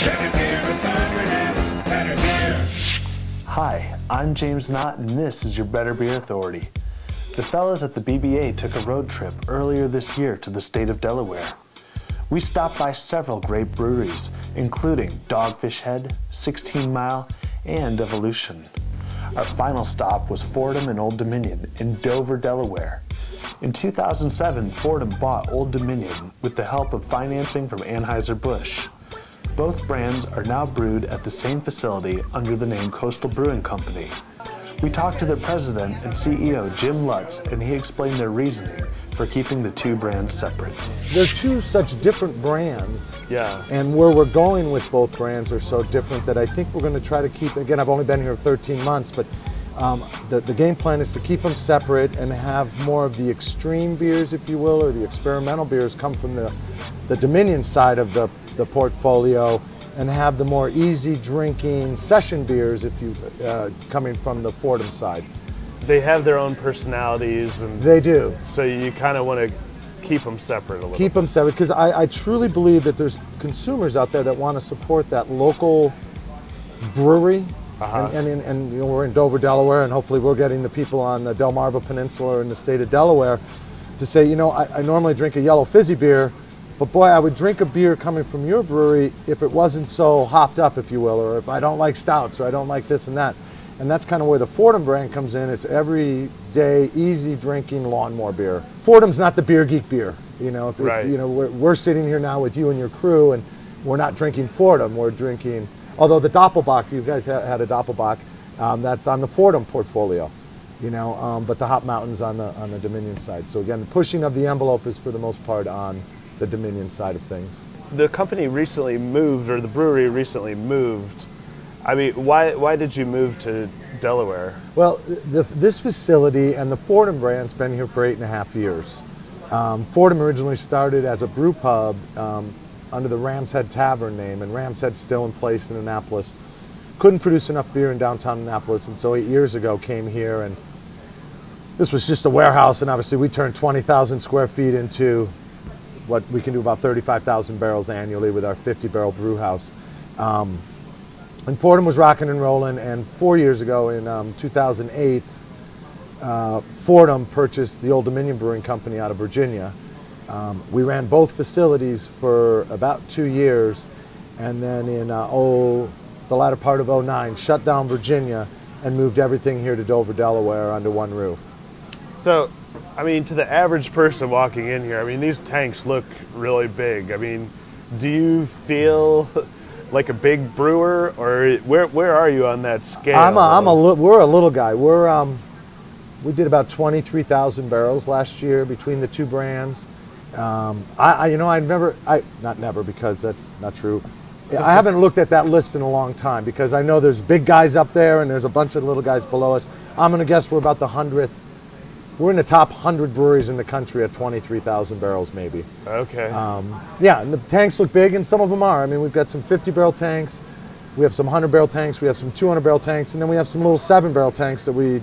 Better beer with Fordham, better beer. Hi, I'm James Knott, and this is your Better Beer Authority. The fellas at the BBA took a road trip earlier this year to the state of Delaware. We stopped by several great breweries, including Dogfish Head, 16 Mile, and Evolution. Our final stop was Fordham and Old Dominion in Dover, Delaware. In 2007, Fordham bought Old Dominion with the help of financing from Anheuser-Busch. Both brands are now brewed at the same facility under the name Coastal Brewing Company. We talked to their president and CEO, Jim Lutz, and he explained their reasoning for keeping the two brands separate. They're two such different brands, Yeah. and where we're going with both brands are so different that I think we're going to try to keep, again, I've only been here 13 months, but the game plan is to keep them separate and have more of the extreme beers, if you will, or the experimental beers come from the Dominion side of the portfolio, and have the more easy drinking session beers, if you coming from the Fordham side. They have their own personalities, and They do. so you kind of want to keep them separate a little. Keep them separate, because I truly believe that there's consumers out there that want to support that local brewery. And you know, we're in Dover, Delaware, and hopefully we're getting the people on the Delmarva Peninsula in the state of Delaware to say, you know, I normally drink a yellow fizzy beer, but boy, I would drink a beer coming from your brewery if it wasn't so hopped up, if you will, or if I don't like stouts, or I don't like this and that. And that's kind of where the Fordham brand comes in. It's everyday, easy drinking lawnmower beer. Fordham's not the beer geek beer. You know, Right. you know, we're sitting here now with you and your crew, and we're not drinking Fordham. We're drinking, although the Doppelbock, you guys had a Doppelbock, that's on the Fordham portfolio. You know, but the Hop Mountain's on the Dominion side. So again, the pushing of the envelope is for the most part on the Dominion side of things. The company recently moved, or the brewery recently moved. I mean, why did you move to Delaware? Well, this facility and the Fordham brand's been here for 8.5 years. Fordham originally started as a brew pub under the Ram's Head Tavern name, and Ram's Head's still in place in Annapolis. Couldn't produce enough beer in downtown Annapolis, and so 8 years ago came here, and this was just a warehouse, and obviously we turned 20,000 square feet into what we can do, about 35,000 barrels annually with our 50-barrel brew house. And Fordham was rocking and rolling, and 4 years ago in 2008, Fordham purchased the Old Dominion Brewing Company out of Virginia. We ran both facilities for about 2 years, and then in the latter part of '09, shut down Virginia and moved everything here to Dover, Delaware under one roof. So, I mean, to the average person walking in here, I mean, these tanks look really big. I mean, do you feel like a big brewer, or where are you on that scale? We're a little guy. We did about 23,000 barrels last year between the two brands. Not never, because that's not true. I haven't looked at that list in a long time, because I know there's big guys up there and there's a bunch of little guys below us. I'm gonna guess we're about the 100th. We're in the top 100 breweries in the country at 23,000 barrels, maybe. Okay. Yeah, and the tanks look big, and some of them are. I mean, we've got some 50-barrel tanks, we have some 100-barrel tanks, we have some 200-barrel tanks, and then we have some little 7-barrel tanks that we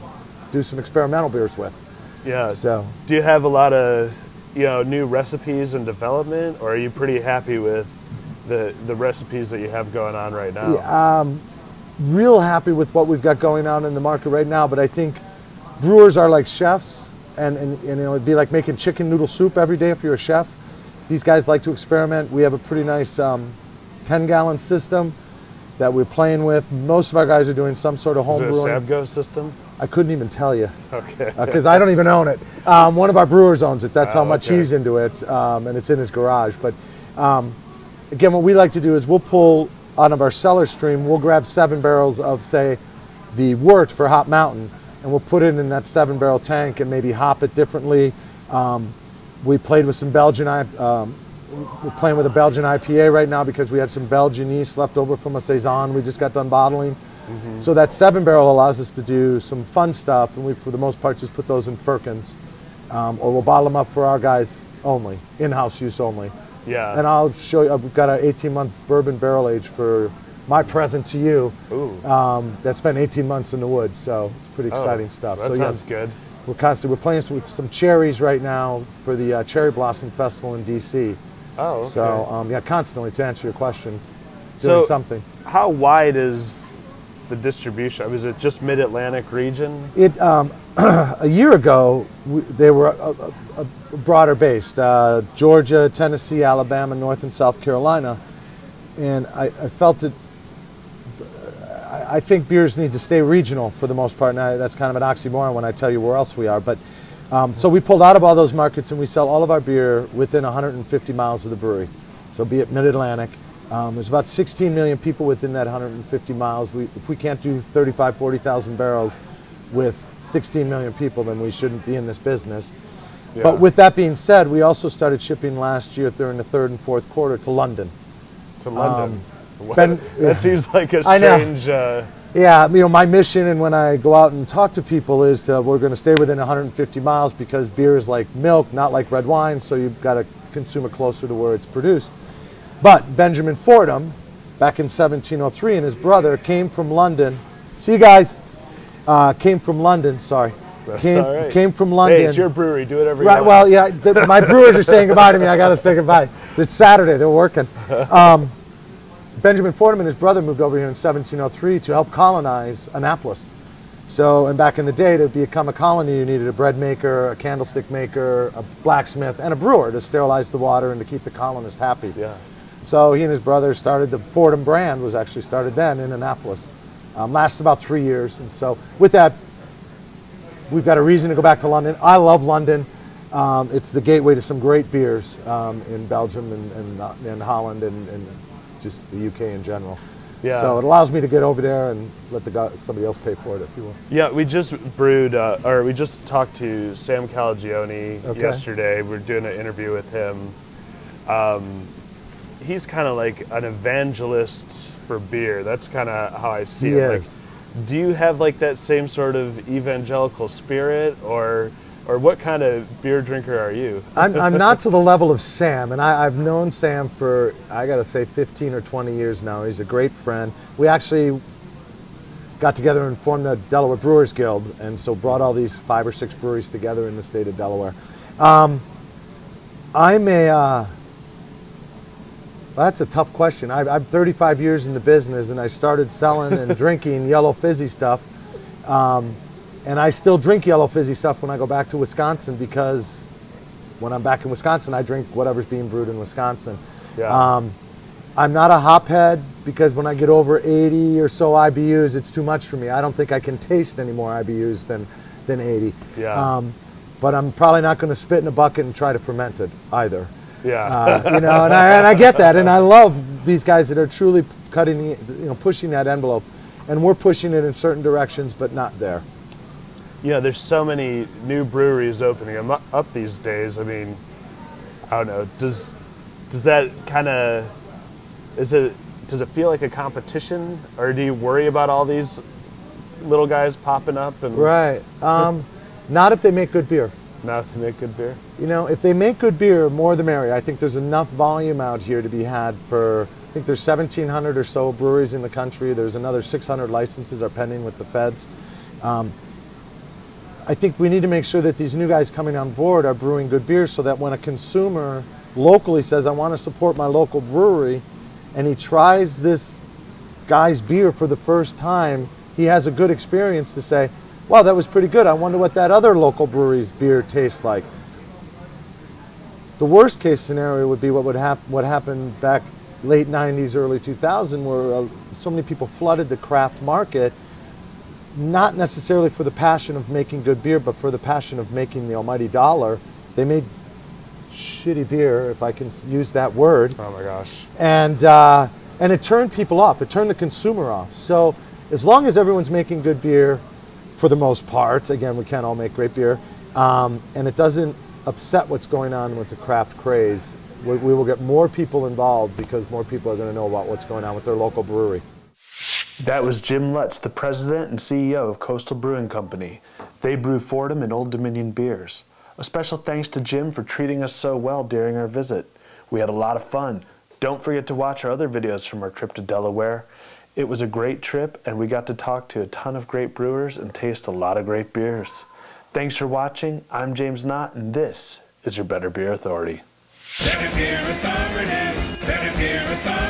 do some experimental beers with. Yeah. So, do you have a lot of, you know, new recipes in development, or are you pretty happy with the recipes that you have going on right now? yeah, real happy with what we've got going on in the market right now, but I think brewers are like chefs, and you know, it'd be like making chicken noodle soup every day if you're a chef. These guys like to experiment. We have a pretty nice 10-gallon system that we're playing with. Most of our guys are doing some sort of home brewing. Is it a Sabgo system? I couldn't even tell you. Okay. Because I don't even own it. One of our brewers owns it. That's how much okay. he's into it, and it's in his garage. But again, what we like to do is we'll pull out of our cellar stream, we'll grab 7 barrels of, say, the wort for Hop Mountain, and we'll put it in that 7-barrel tank and maybe hop it differently. We played with some we're playing with a Belgian IPA right now because we had some Belgian yeast left over from a Saison we just got done bottling. Mm-hmm. So that 7-barrel allows us to do some fun stuff, and we, for the most part, just put those in firkins. Or we'll bottle them up for our guys only, in-house use only. Yeah. And I'll show you, we've got an 18-month bourbon barrel age for my present to you. Ooh. That's been 18 months in the wood, so it's pretty exciting stuff. That sounds good. We're playing with some cherries right now for the Cherry Blossom Festival in DC. Oh, okay. So yeah, constantly, to answer your question. doing something. How wide is the distribution? I mean, is it just Mid-Atlantic region? It a year ago they were broader based, Georgia, Tennessee, Alabama, North and South Carolina, and I felt it. I think beers need to stay regional for the most part, and that's kind of an oxymoron when I tell you where else we are. But so we pulled out of all those markets, and we sell all of our beer within 150 miles of the brewery. So be it Mid-Atlantic. There's about 16 million people within that 150 miles. If we can't do 35, 40,000 barrels with 16 million people, then we shouldn't be in this business. Yeah. But with that being said, we also started shipping last year during the third and fourth quarter to London. To London? That seems like a strange... Yeah, you know, my mission, and when I go out and talk to people, is we're going to stay within 150 miles because beer is like milk, not like red wine, so you've got to consume it closer to where it's produced. But Benjamin Fordham, back in 1703, and his brother came from London. See you guys. Came from London, sorry. That's all right. Came from London. Hey, it's your brewery. Do whatever you want. want. Well, yeah, my brewers are saying goodbye to me. I got to say goodbye. It's Saturday. They're working. Benjamin Fordham and his brother moved over here in 1703 to help colonize Annapolis. So, and back in the day, to become a colony, you needed a bread maker, a candlestick maker, a blacksmith, and a brewer to sterilize the water and to keep the colonists happy. Yeah. So he and his brother started the Fordham brand, was actually started then in Annapolis. Lasted about 3 years. And so with that, we've got a reason to go back to London. I love London. It's the gateway to some great beers in Belgium and Holland and just the UK in general. Yeah. So it allows me to get over there and let somebody else pay for it, if you will. Yeah, we just brewed, or we just talked to Sam Calagione yesterday. We're doing an interview with him. He's kind of like an evangelist for beer. That's kind of how I see it. Like, do you have like that same sort of evangelical spirit, or what kind of beer drinker are you? I'm not to the level of Sam, and I've known Sam for, I gotta say, 15 or 20 years now. He's a great friend. We actually got together and formed the Delaware Brewers Guild, and so brought all these 5 or 6 breweries together in the state of Delaware. That's a tough question. I'm 35 years in the business, and I started selling and drinking yellow fizzy stuff. And I still drink yellow fizzy stuff when I go back to Wisconsin, because when I'm back in Wisconsin, I drink whatever's being brewed in Wisconsin. Yeah. I'm not a hophead, because when I get over 80 or so IBUs, it's too much for me. I don't think I can taste any more IBUs than 80. Yeah. But I'm probably not going to spit in a bucket and try to ferment it either. Yeah. You know, and I get that, and I love these guys that are truly pushing that envelope, and we're pushing it in certain directions, but not there. Yeah, there's so many new breweries opening up these days. I mean, I don't know. Does that kind of does it feel like a competition, or do you worry about all these little guys popping up? And right. Not if they make good beer. Not if they make good beer. You know, if they make good beer, more the merrier. I think there's enough volume out here to be had for. I think there's 1,700 or so breweries in the country. There's another 600 licenses are pending with the feds. I think we need to make sure that these new guys coming on board are brewing good beer, so that when a consumer locally says, I want to support my local brewery, and he tries this guy's beer for the first time, he has a good experience to say, wow, that was pretty good. I wonder what that other local brewery's beer tastes like. The worst case scenario would be what happened back late 90s, early 2000, where so many people flooded the craft market, not necessarily for the passion of making good beer, but for the passion of making the almighty dollar. They made shitty beer, if I can use that word. Oh my gosh. And it turned people off. It turned the consumer off. So as long as everyone's making good beer, for the most part, again, we can't all make great beer, and it doesn't upset what's going on with the craft craze, we will get more people involved, because more people are going to know about what's going on with their local brewery. That was Jim Lutz, the president and CEO of Coastal Brewing Company. They brew Fordham and Old Dominion beers. A special thanks to Jim for treating us so well during our visit. We had a lot of fun. Don't forget to watch our other videos from our trip to Delaware. It was a great trip, and we got to talk to a ton of great brewers and taste a lot of great beers. Thanks for watching. I'm James Knott, and this is your Better Beer Authority. Better Beer Authority. Better Beer Authority.